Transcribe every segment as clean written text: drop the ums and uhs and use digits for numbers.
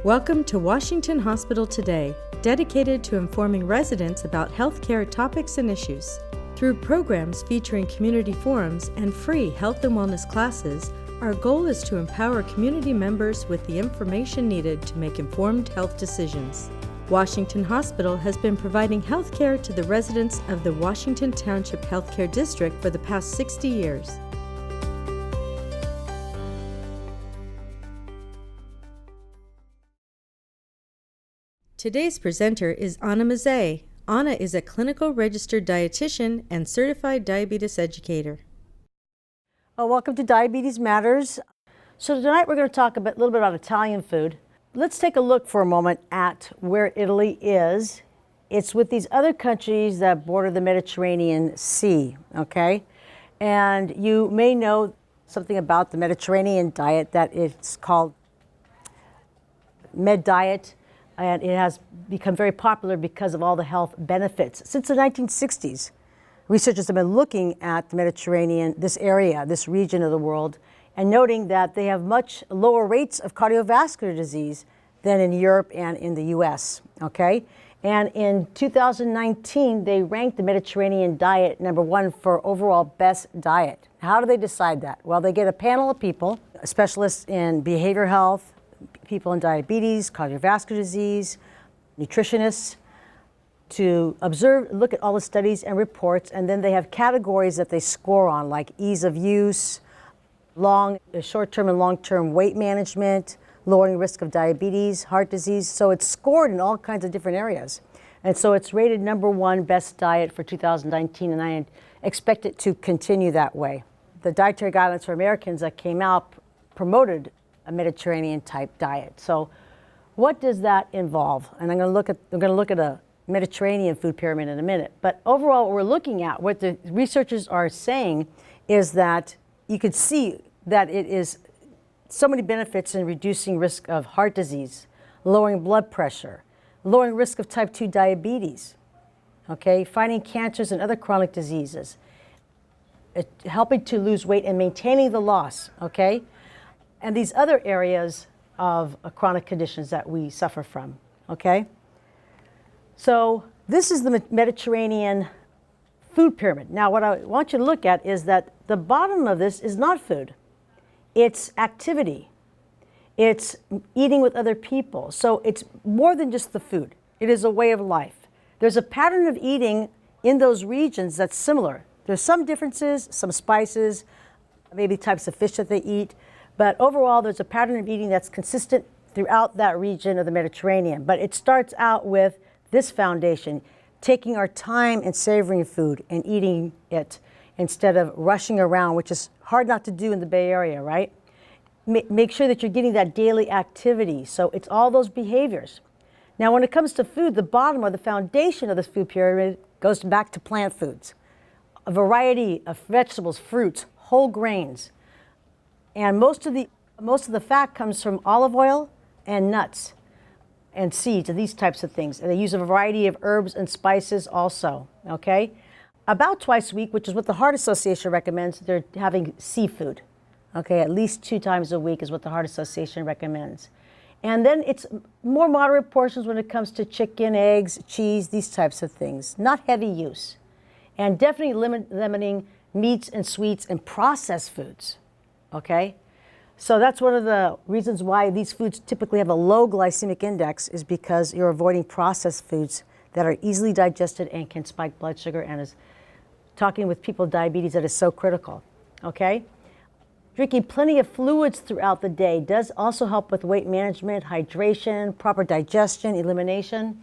Welcome to Washington Hospital Today, dedicated to informing residents about healthcare topics and issues. Through programs featuring community forums and free health and wellness classes, our goal is to empower community members with the information needed to make informed health decisions. Washington Hospital has been providing health care to the residents of the Washington Township Healthcare District for the past 60 years. Today's presenter is Anna Mazet. Anna is a clinical registered dietitian and certified diabetes educator. Welcome to Diabetes Matters. So tonight we're going to talk a little bit about Italian food. Let's take a look for a moment at where Italy is. It's with these other countries that border the Mediterranean Sea, okay? And you may know something about the Mediterranean diet, that it's called Med Diet, and it has become very popular because of all the health benefits. Since the 1960s, researchers have been looking at the Mediterranean, this area, this region of the world, and noting that they have much lower rates of cardiovascular disease than in Europe and in the US, okay? And in 2019, they ranked the Mediterranean diet #1 for overall best diet. How do they decide that? Well, they get a panel of people, specialists in behavioral health, people in diabetes, cardiovascular disease, nutritionists, to observe, look at all the studies and reports, and then they have categories that they score on, like ease of use, short-term and long-term weight management, lowering risk of diabetes, heart disease. So it's scored in all kinds of different areas. And so it's rated #1 best diet for 2019, and I expect it to continue that way. The Dietary Guidelines for Americans that came out promoted a Mediterranean type diet. So what does that involve? And we're going to look at a Mediterranean food pyramid in a minute. But overall, what we're looking at, what the researchers are saying, is that you could see that it is so many benefits in reducing risk of heart disease, lowering blood pressure, lowering risk of type 2 diabetes, okay, fighting cancers and other chronic diseases, helping to lose weight and maintaining the loss, okay, and these other areas of chronic conditions that we suffer from, okay? So this is the Mediterranean food pyramid. Now, what I want you to look at is that the bottom of this is not food. It's activity. It's eating with other people. So it's more than just the food. It is a way of life. There's a pattern of eating in those regions that's similar. There's some differences, some spices, maybe types of fish that they eat, but overall there's a pattern of eating that's consistent throughout that region of the Mediterranean. But it starts out with this foundation, taking our time and savoring food and eating it instead of rushing around, which is hard not to do in the Bay Area, right? Make sure that you're getting that daily activity. So it's all those behaviors. Now, when it comes to food, the bottom or the foundation of this food pyramid goes back to plant foods. A variety of vegetables, fruits, whole grains. And most of the fat comes from olive oil and nuts and seeds and these types of things. And they use a variety of herbs and spices also, okay? About twice a week, which is what the Heart Association recommends, they're having seafood, okay? At least 2 times a week is what the Heart Association recommends. And then it's more moderate portions when it comes to chicken, eggs, cheese, these types of things. Not heavy use. And definitely limiting meats and sweets and processed foods, okay? So that's one of the reasons why these foods typically have a low glycemic index, is because you're avoiding processed foods that are easily digested and can spike blood sugar, and is talking with people with diabetes, that is so critical, okay? Drinking plenty of fluids throughout the day does also help with weight management, hydration, proper digestion, elimination,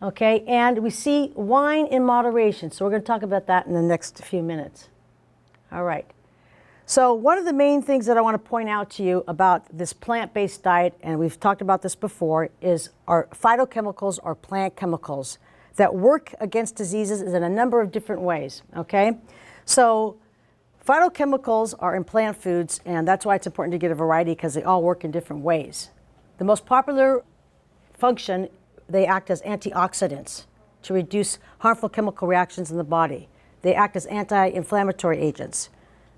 okay? And we see wine in moderation, so we're going to talk about that in the next few minutes. All right. So one of the main things that I want to point out to you about this plant-based diet, and we've talked about this before, is our phytochemicals or plant chemicals that work against diseases in a number of different ways, okay? So phytochemicals are in plant foods, and that's why it's important to get a variety, because they all work in different ways. The most popular function, they act as antioxidants to reduce harmful chemical reactions in the body. They act as anti-inflammatory agents.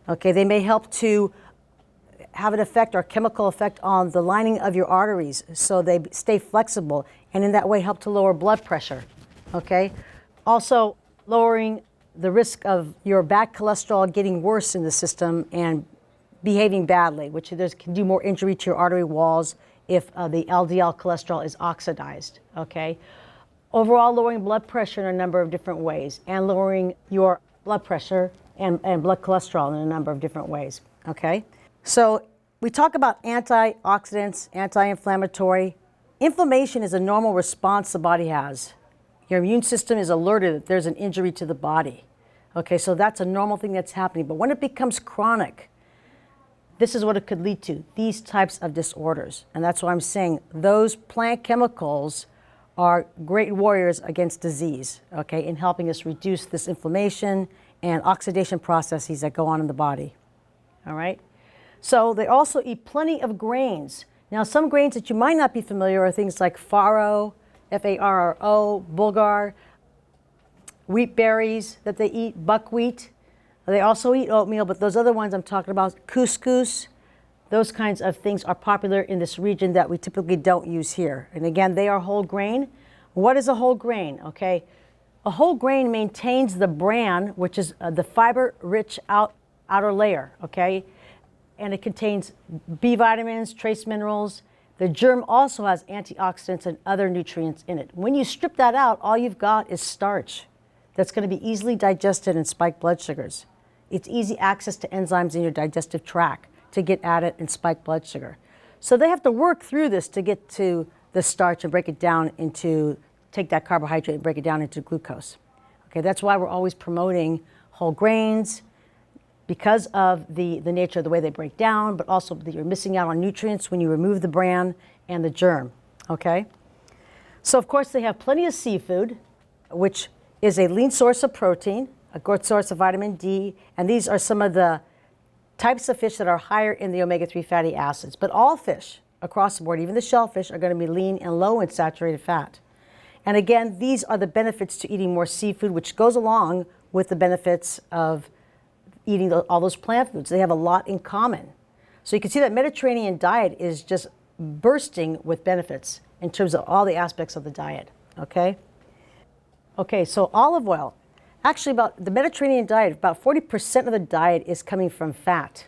Okay, they may help to have an effect or chemical effect on the lining of your arteries so they stay flexible, and in that way help to lower blood pressure, okay? Also lowering the risk of your bad cholesterol getting worse in the system and behaving badly, which can do more injury to your artery walls if the LDL cholesterol is oxidized, okay? Overall, lowering blood pressure in a number of different ways, and lowering your blood pressure and blood cholesterol in a number of different ways, okay? So we talk about antioxidants, anti-inflammatory. Inflammation is a normal response the body has. Your immune system is alerted that there's an injury to the body, okay? So that's a normal thing that's happening. But when it becomes chronic, this is what it could lead to, these types of disorders. And that's why I'm saying those plant chemicals are great warriors against disease, okay, in helping us reduce this inflammation and oxidation processes that go on in the body, all right? So they also eat plenty of grains. Now, some grains that you might not be familiar are things like farro, F-A-R-R-O, bulgur, wheat berries that they eat, buckwheat. They also eat oatmeal, but those other ones I'm talking about, couscous, those kinds of things are popular in this region that we typically don't use here. And again, they are whole grain. What is a whole grain? Okay, a whole grain maintains the bran, which is the fiber-rich outer layer, okay? And it contains B vitamins, trace minerals. The germ also has antioxidants and other nutrients in it. When you strip that out, all you've got is starch that's going to be easily digested and spike blood sugars. It's easy access to enzymes in your digestive tract to get at it and spike blood sugar. So they have to work through this to get to the starch and break it down into, take that carbohydrate and break it down into glucose. Okay, that's why we're always promoting whole grains, because of the nature of the way they break down, but also that you're missing out on nutrients when you remove the bran and the germ, okay? So of course they have plenty of seafood, which is a lean source of protein, a good source of vitamin D, and these are some of the types of fish that are higher in the omega-3 fatty acids. But all fish across the board, even the shellfish, are going to be lean and low in saturated fat. And again, these are the benefits to eating more seafood, which goes along with the benefits of eating all those plant foods. They have a lot in common. So you can see that Mediterranean diet is just bursting with benefits in terms of all the aspects of the diet, okay? Okay, so olive oil. Actually, about the Mediterranean diet, about 40% of the diet is coming from fat,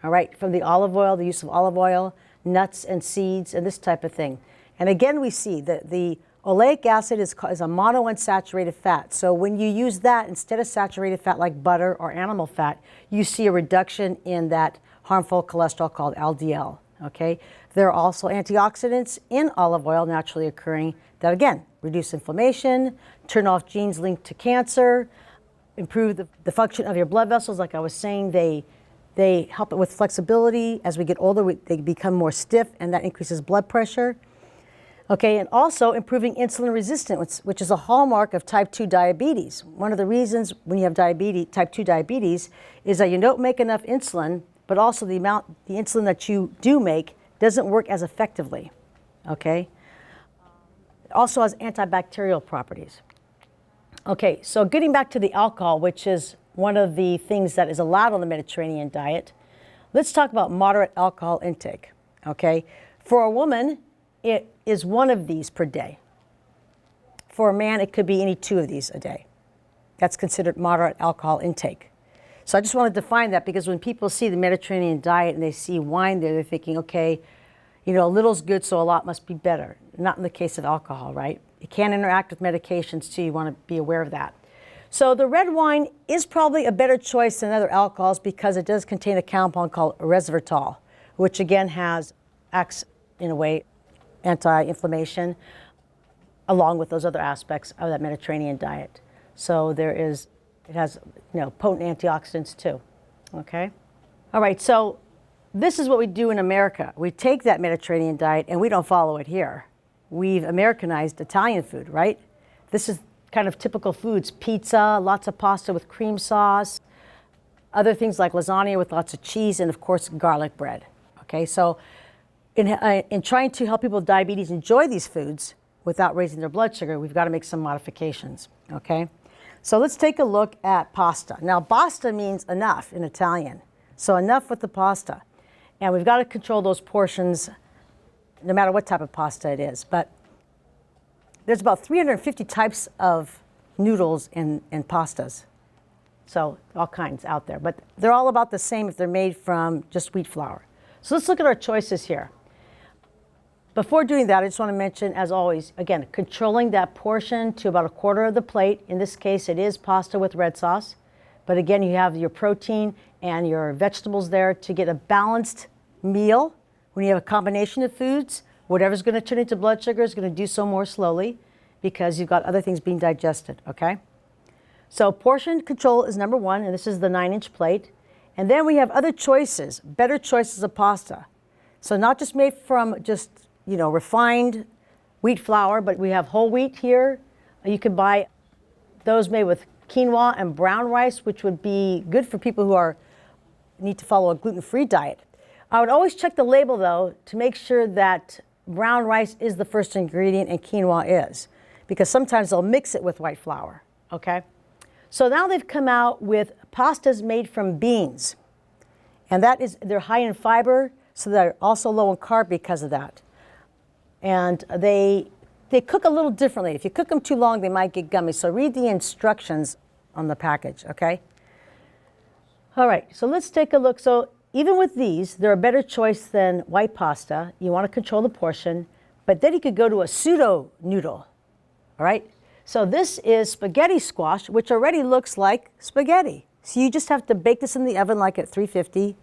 all right? From the olive oil, the use of olive oil, nuts and seeds, and this type of thing. And again, we see that the oleic acid is a monounsaturated fat. So when you use that instead of saturated fat like butter or animal fat, you see a reduction in that harmful cholesterol called LDL, okay? There are also antioxidants in olive oil naturally occurring that, again, reduce inflammation, turn off genes linked to cancer, improve the function of your blood vessels. Like I was saying, they help it with flexibility. As we get older, they become more stiff, and that increases blood pressure. Okay, and also improving insulin resistance, which is a hallmark of type 2 diabetes. One of the reasons when you have diabetes, type 2 diabetes, is that you don't make enough insulin, but also the insulin that you do make doesn't work as effectively, okay? It also has antibacterial properties. Okay, so getting back to the alcohol, which is one of the things that is allowed on the Mediterranean diet, let's talk about moderate alcohol intake, okay? For a woman, it is one of these per day. For a man, it could be any two of these a day. That's considered moderate alcohol intake. So I just want to define that, because when people see the Mediterranean diet and they see wine there, they're thinking, okay, you know, a little's good, so a lot must be better. Not in the case of alcohol, right? It can interact with medications too. You want to be aware of that. So the red wine is probably a better choice than other alcohols because it does contain a compound called resveratrol, which again acts in a way anti-inflammation, along with those other aspects of that Mediterranean diet. So it has, you know, potent antioxidants too, okay? All right, so this is what we do in America. We take that Mediterranean diet and we don't follow it here. We've Americanized Italian food, right? This is kind of typical foods: pizza, lots of pasta with cream sauce, other things like lasagna with lots of cheese, and of course, garlic bread, okay? So in trying to help people with diabetes enjoy these foods without raising their blood sugar, we've got to make some modifications, okay? So let's take a look at pasta. Now, basta means enough in Italian, so enough with the pasta. And we've got to control those portions no matter what type of pasta it is. But there's about 350 types of noodles and pastas. So all kinds out there. But they're all about the same if they're made from just wheat flour. So let's look at our choices here. Before doing that, I just want to mention, as always, again, controlling that portion to about a quarter of the plate. In this case, it is pasta with red sauce. But again, you have your protein and your vegetables there to get a balanced meal. When you have a combination of foods, whatever's going to turn into blood sugar is going to do so more slowly because you've got other things being digested, okay? So portion control is number one, and this is the 9-inch plate. And then we have other choices, better choices of pasta. So not just made from just, refined wheat flour, but we have whole wheat here. You can buy those made with quinoa and brown rice, which would be good for people who need to follow a gluten-free diet. I would always check the label, though, to make sure that brown rice is the first ingredient and quinoa is, because sometimes they'll mix it with white flour, okay? So now they've come out with pastas made from beans, and they're high in fiber, so they're also low in carb because of that. And they cook a little differently. If you cook them too long, they might get gummy. So read the instructions on the package, okay? All right, so let's take a look. So even with these, they're a better choice than white pasta. You want to control the portion, but then you could go to a pseudo noodle, all right? So this is spaghetti squash, which already looks like spaghetti. So you just have to bake this in the oven like at 350.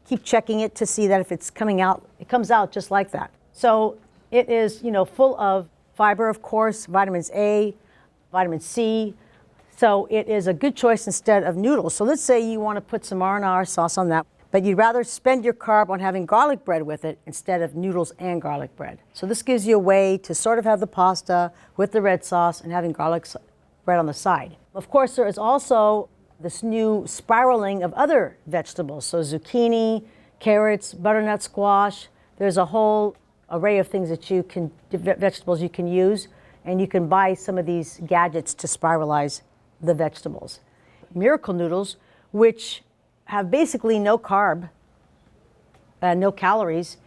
Keep checking it to see that if it's coming out, it comes out just like that. So it is, full of fiber, of course, vitamins A, vitamin C. So it is a good choice instead of noodles. So let's say you want to put some marinara sauce on that, but you'd rather spend your carb on having garlic bread with it instead of noodles and garlic bread. So this gives you a way to sort of have the pasta with the red sauce and having garlic bread on the side. Of course, there is also this new spiraling of other vegetables. So zucchini, carrots, butternut squash. There's a whole array of things that vegetables you can use, and you can buy some of these gadgets to spiralize the vegetables. Miracle noodles, which have basically no carb, no calories,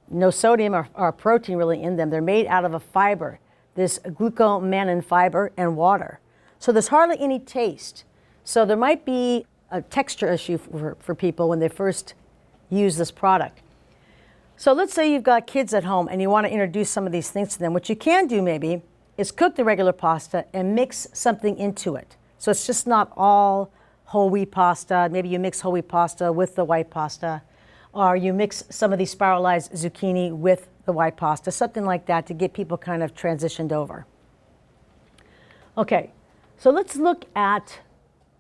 no sodium or protein really in them. They're made out of a fiber, this glucomannan fiber and water. So there's hardly any taste. So there might be a texture issue for people when they first use this product. So let's say you've got kids at home and you want to introduce some of these things to them. What you can do maybe is cook the regular pasta and mix something into it. So it's just not all whole wheat pasta. Maybe you mix whole wheat pasta with the white pasta, or you mix some of these spiralized zucchini with the white pasta, something like that to get people kind of transitioned over. Okay, so let's look at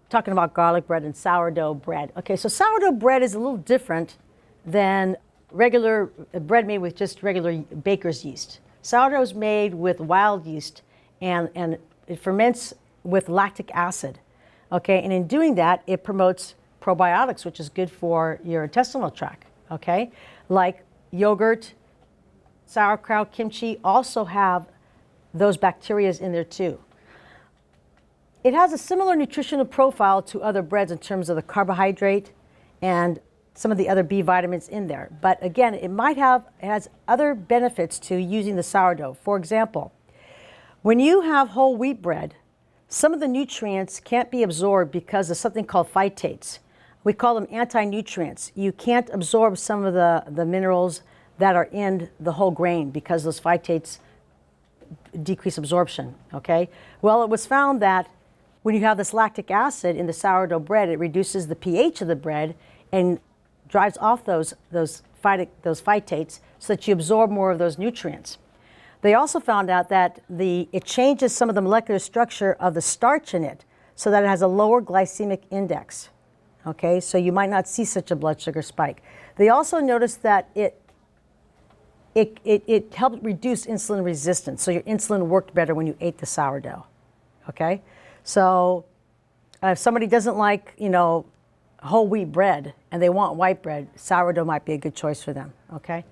talking about garlic bread and sourdough bread. Okay, so sourdough bread is a little different than regular bread made with just regular baker's yeast. Sourdough is made with wild yeast, and it ferments with lactic acid. Okay, and in doing that, it promotes probiotics, which is good for your intestinal tract. Okay, like yogurt, sauerkraut, kimchi also have those bacteria in there too. It has a similar nutritional profile to other breads in terms of the carbohydrate and some of the other B vitamins in there. But again, it has other benefits to using the sourdough. For example, when you have whole wheat bread, some of the nutrients can't be absorbed because of something called phytates. We call them anti-nutrients. You can't absorb some of the minerals that are in the whole grain because those phytates decrease absorption, okay? Well, it was found that when you have this lactic acid in the sourdough bread, it reduces the pH of the bread and drives off those phytates so that you absorb more of those nutrients. They also found out that it changes some of the molecular structure of the starch in it so that it has a lower glycemic index. Okay, so you might not see such a blood sugar spike. They also noticed that it helped reduce insulin resistance, so your insulin worked better when you ate the sourdough. Okay, so if somebody doesn't like, whole wheat bread and they want white bread, sourdough might be a good choice for them. Okay,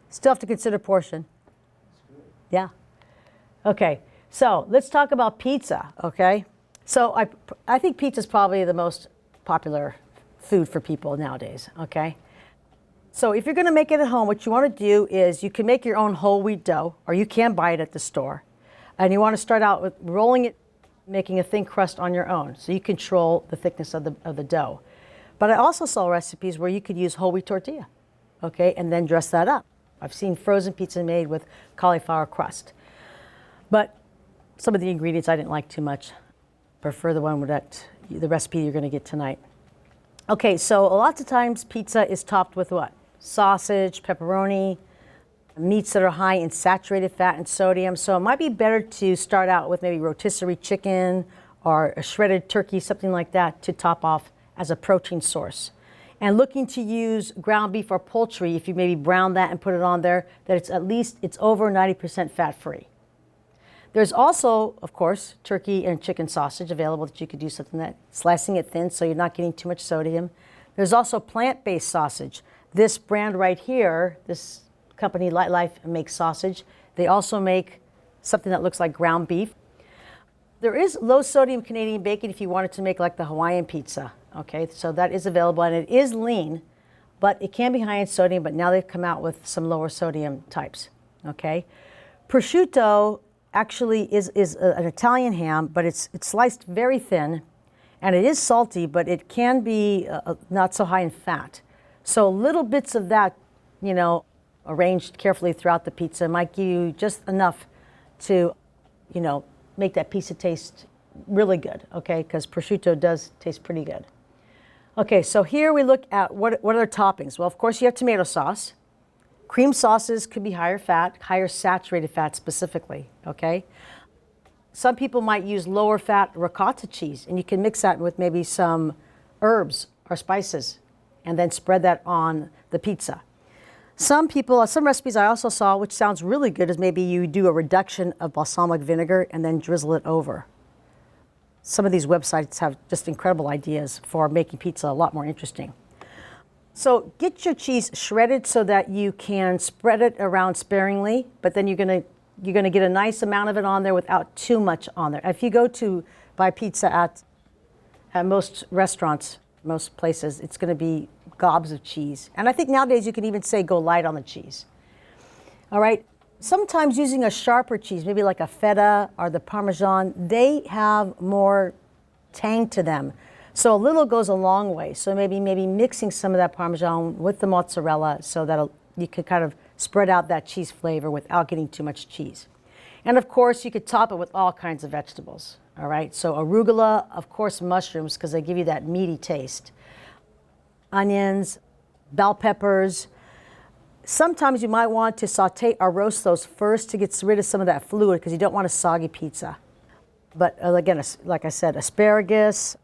still have to consider portion. Yeah. Okay, so let's talk about pizza. Okay, so I think pizza is probably the most popular food for people nowadays. Okay, So if you're going to make it at home, what you want to do is you can make your own whole wheat dough, or you can buy it at the store. And you want to start out with rolling it, making a thin crust on your own, so you control the thickness of the dough. But I also saw recipes where you could use whole wheat tortilla, okay, and then dress that up. I've seen frozen pizza made with cauliflower crust. But some of the ingredients I didn't like too much. Prefer the one with the recipe you're going to get tonight. Okay, so lots of times pizza is topped with what? Sausage, pepperoni, meats that are high in saturated fat and sodium. So it might be better to start out with maybe rotisserie chicken or a shredded turkey, something like that, to top off as a protein source. And looking to use ground beef or poultry, if you maybe brown that and put it on there, that it's over 90% fat-free. There's also, of course, turkey and chicken sausage available that you could do something that, slicing it thin so you're not getting too much sodium. There's also plant-based sausage. This brand right here, this company Lightlife makes sausage. They also make something that looks like ground beef. There is low sodium Canadian bacon if you wanted to make like the Hawaiian pizza. Okay, so that is available and it is lean, but it can be high in sodium, but now they've come out with some lower sodium types. Okay, prosciutto actually is an Italian ham, but it's sliced very thin and it is salty, but it can be not so high in fat. So little bits of that, you know, arranged carefully throughout the pizza might give you just enough to, you know, make that pizza taste really good, okay? Because prosciutto does taste pretty good. Okay, so here we look at what are their toppings. Well, of course, you have tomato sauce. Cream sauces could be higher fat, higher saturated fat specifically, okay? Some people might use lower fat ricotta cheese, and you can mix that with maybe some herbs or spices and then spread that on the pizza. Some recipes I also saw, which sounds really good, is maybe you do a reduction of balsamic vinegar and then drizzle it over. Some of these websites have just incredible ideas for making pizza a lot more interesting. So get your cheese shredded so that you can spread it around sparingly, but then you're gonna get a nice amount of it on there without too much on there. If you go to buy pizza at most restaurants, most places, it's gonna be gobs of cheese. And I think nowadays you can even say go light on the cheese. All right, sometimes using a sharper cheese, maybe like a feta or the Parmesan, they have more tang to them. So a little goes a long way. So maybe mixing some of that Parmesan with the mozzarella so that you could kind of spread out that cheese flavor without getting too much cheese. And of course, you could top it with all kinds of vegetables. All right, so arugula, of course, mushrooms, because they give you that meaty taste. Onions, bell peppers. Sometimes you might want to saute or roast those first to get rid of some of that fluid because you don't want a soggy pizza. But again, like I said, asparagus.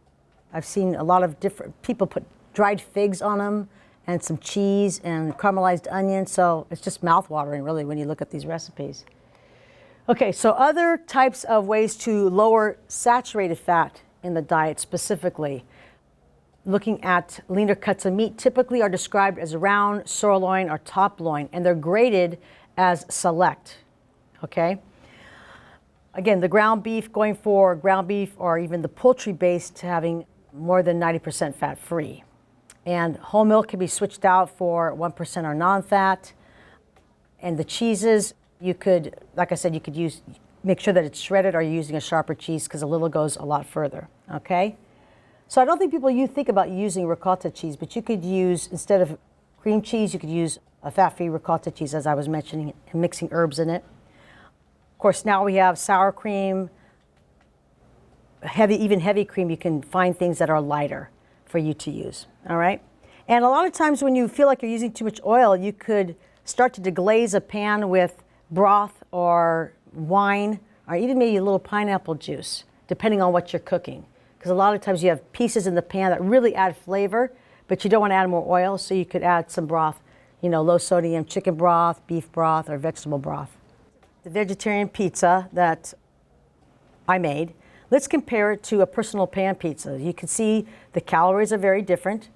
I've seen a lot of different people put dried figs on them and some cheese and caramelized onion. So it's just mouth-watering, really, when you look at these recipes. Okay, so other types of ways to lower saturated fat in the diet specifically. Looking at leaner cuts of meat typically are described as round, sirloin, or top loin, and they're graded as select, okay? Again, the ground beef, going for ground beef or even the poultry-based having more than 90% fat-free. And whole milk can be switched out for 1% or non-fat. And the cheeses, you could, like I said, you could make sure that it's shredded or you're using a sharper cheese because a little goes a lot further, okay? So I don't think people think about using ricotta cheese, but you could use, instead of cream cheese, you could use a fat-free ricotta cheese, as I was mentioning, and mixing herbs in it. Of course, now we have sour cream, even heavy cream. You can find things that are lighter for you to use, all right? And a lot of times when you feel like you're using too much oil, you could start to deglaze a pan with broth or wine, or even maybe a little pineapple juice, depending on what you're cooking. Because a lot of times you have pieces in the pan that really add flavor, but you don't want to add more oil, so you could add some broth, you know, low sodium chicken broth, beef broth, or vegetable broth. The vegetarian pizza that I made, let's compare it to a personal pan pizza. You can see the calories are very different,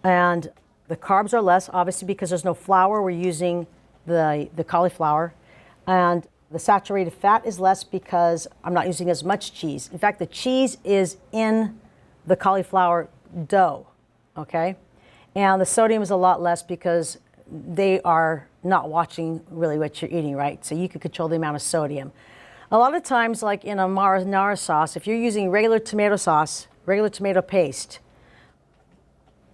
and the carbs are less, obviously because there's no flour. We're using the cauliflower, and the saturated fat is less because I'm not using as much cheese. In fact, the cheese is in the cauliflower dough, okay? And the sodium is a lot less because they are not watching really what you're eating, right? So you can control the amount of sodium. A lot of times, like in a marinara sauce, if you're using regular tomato sauce, regular tomato paste,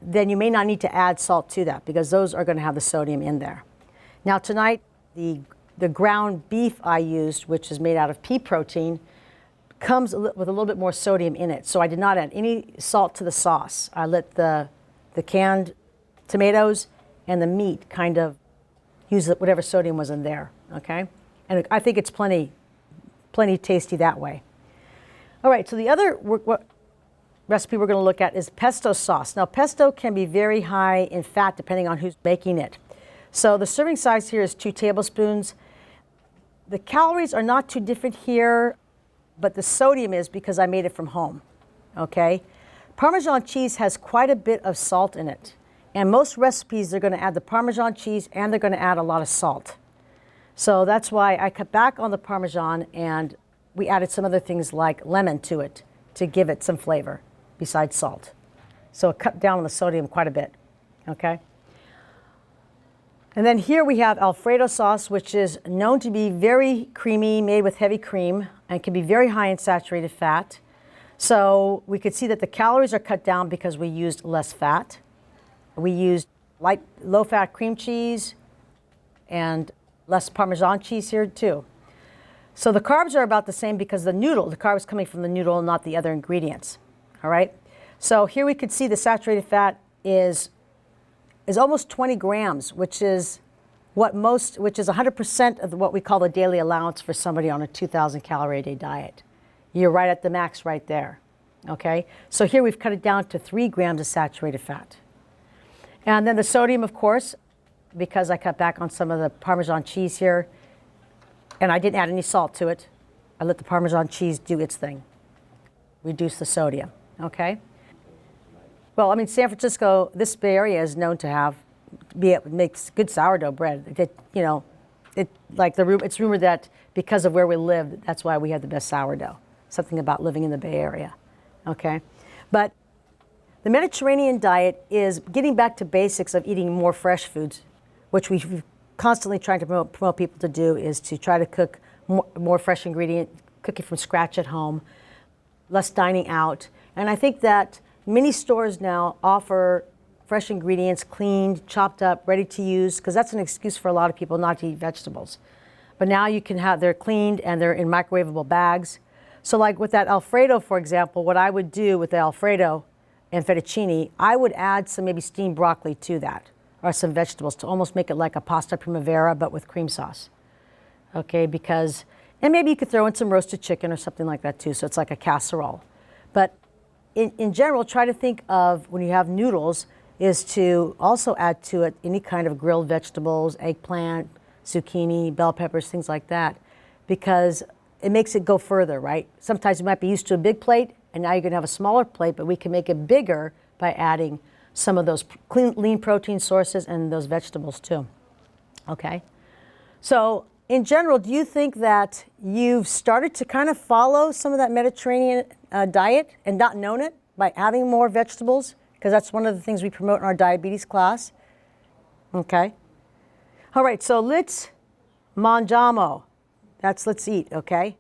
then you may not need to add salt to that because those are going to have the sodium in there. Now tonight, the ground beef I used, which is made out of pea protein, comes with a little bit more sodium in it. So I did not add any salt to the sauce. I let the canned tomatoes and the meat kind of use whatever sodium was in there, okay? And I think it's plenty tasty that way. All right, so the other recipe we're going to look at is pesto sauce. Now, pesto can be very high in fat depending on who's making it. So the serving size here is 2 tablespoons. The calories are not too different here, but the sodium is because I made it from home, okay? Parmesan cheese has quite a bit of salt in it. And most recipes, they're going to add the Parmesan cheese and they're going to add a lot of salt. So that's why I cut back on the Parmesan and we added some other things like lemon to it to give it some flavor besides salt. So it cut down on the sodium quite a bit, okay? And then here we have Alfredo sauce, which is known to be very creamy, made with heavy cream, and can be very high in saturated fat. So we could see that the calories are cut down because we used less fat. We used low-fat cream cheese and less Parmesan cheese here too. So the carbs are about the same because the carbs coming from the noodle, not the other ingredients. All right. So here we could see the saturated fat is almost 20 grams, which is 100% of what we call the daily allowance for somebody on a 2,000 calorie a day diet. You're right at the max right there. Okay. So here we've cut it down to 3 grams of saturated fat. And then the sodium, of course, because I cut back on some of the Parmesan cheese here, and I didn't add any salt to it. I let the Parmesan cheese do its thing. Reduce the sodium, okay? Well, I mean, San Francisco, this Bay Area is known to makes good sourdough bread. It's rumored that because of where we live, that's why we have the best sourdough. Something about living in the Bay Area, okay? But the Mediterranean diet is getting back to basics of eating more fresh foods, which we've constantly trying to promote people to do, is to try to cook more fresh ingredient, cooking from scratch at home, less dining out. And I think that many stores now offer fresh ingredients, cleaned, chopped up, ready to use, because that's an excuse for a lot of people not to eat vegetables. But now you can they're cleaned and they're in microwavable bags. So like with that Alfredo, for example, what I would do with the Alfredo and fettuccine, I would add some maybe steamed broccoli to that, or some vegetables to almost make it like a pasta primavera, but with cream sauce. Okay, and maybe you could throw in some roasted chicken or something like that too, so it's like a casserole. But in general, try to think of, when you have noodles, is to also add to it any kind of grilled vegetables, eggplant, zucchini, bell peppers, things like that, because it makes it go further, right? Sometimes you might be used to a big plate, and now you're gonna have a smaller plate, but we can make it bigger by adding some of those lean protein sources and those vegetables too, okay? So in general, do you think that you've started to kind of follow some of that Mediterranean diet and not known it by having more vegetables? Because that's one of the things we promote in our diabetes class, okay? All right, so let's mangiamo. Let's eat, okay?